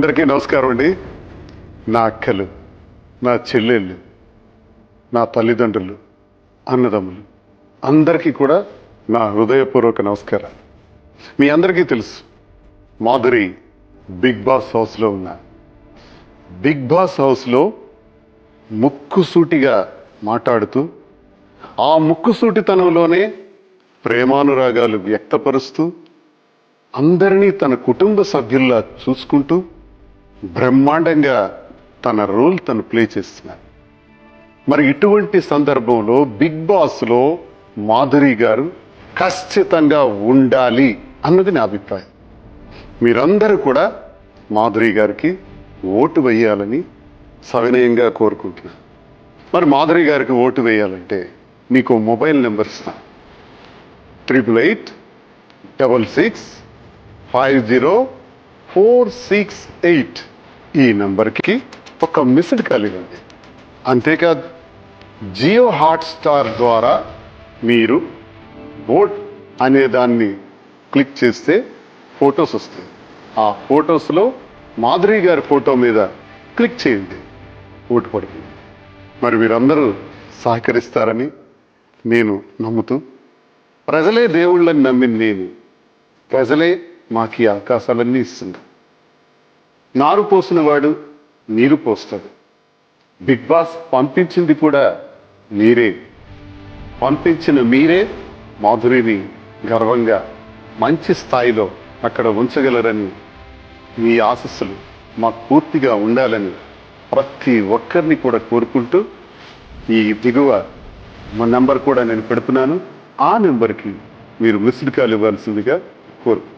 అందరికీ నమస్కారం అండి. నా అక్కలు, నా చెల్లెళ్ళు, నా తల్లిదండ్రులు, అన్నదమ్ములు అందరికీ కూడా నా హృదయపూర్వక నమస్కారాలు. మీ అందరికీ తెలుసు, మాధురి బిగ్ బాస్ హౌస్లో ఉన్నా. బిగ్ బాస్ హౌస్లో ముక్కుసూటిగా మాట్లాడుతూ, ఆ ముక్కుసూటితనంలోనే ప్రేమానురాగాలు వ్యక్తపరుస్తూ, అందరినీ తన కుటుంబ సభ్యుల్లా చూసుకుంటూ బ్రహ్మాండంగా తన రోల్ తను ప్లే చేస్తున్నారు. మరి ఇటువంటి సందర్భంలో బిగ్ బాస్లో మాధురి గారు ఖచ్చితంగా ఉండాలి అన్నది నా అభిప్రాయం. మీరందరూ కూడా మాధురి గారికి ఓటు వేయాలని సవినయంగా కోరుకుంటున్నాను. మరి మాధురి గారికి ఓటు వేయాలంటే మీకు మొబైల్ నెంబర్ ఇస్తాను. 8866504668 ఈ నంబర్కి ఒక మిస్డ్ కాల్ ఇవ్వండి. అంతేకాదు, జియో హాట్స్టార్ ద్వారా మీరు ఓట్ అనే దాన్ని క్లిక్ చేస్తే ఫొటోస్ వస్తాయి. ఆ ఫొటోస్లో మాధురి గారి ఫోటో మీద క్లిక్ చేయండి, ఓటు పడుతుంది. మరి మీరందరూ సహకరిస్తారని నేను నమ్ముతూ, ప్రజలే దేవుళ్ళని నమ్మింది నేను, ప్రజలే మాకు ఈ అవకాశాలన్నీ ఇస్తుంది. నారు పోసిన వాడు నీరు పోస్తాడు. బిగ్ బాస్ పంపించింది కూడా మీరే. పంపించిన మీరే మాధురిని గర్వంగా మంచి స్థాయిలో అక్కడ ఉంచగలరని, మీ ఆశస్సులు మాకు పూర్తిగా ఉండాలని ప్రతి ఒక్కరిని కూడా కోరుకుంటూ, ఈ దిగువ మా నెంబర్ కూడా నేను పెడుతున్నాను. ఆ నెంబర్కి మీరు మిస్డ్ కాల్ ఇవ్వాల్సిందిగా కోరుకుంటున్నాను.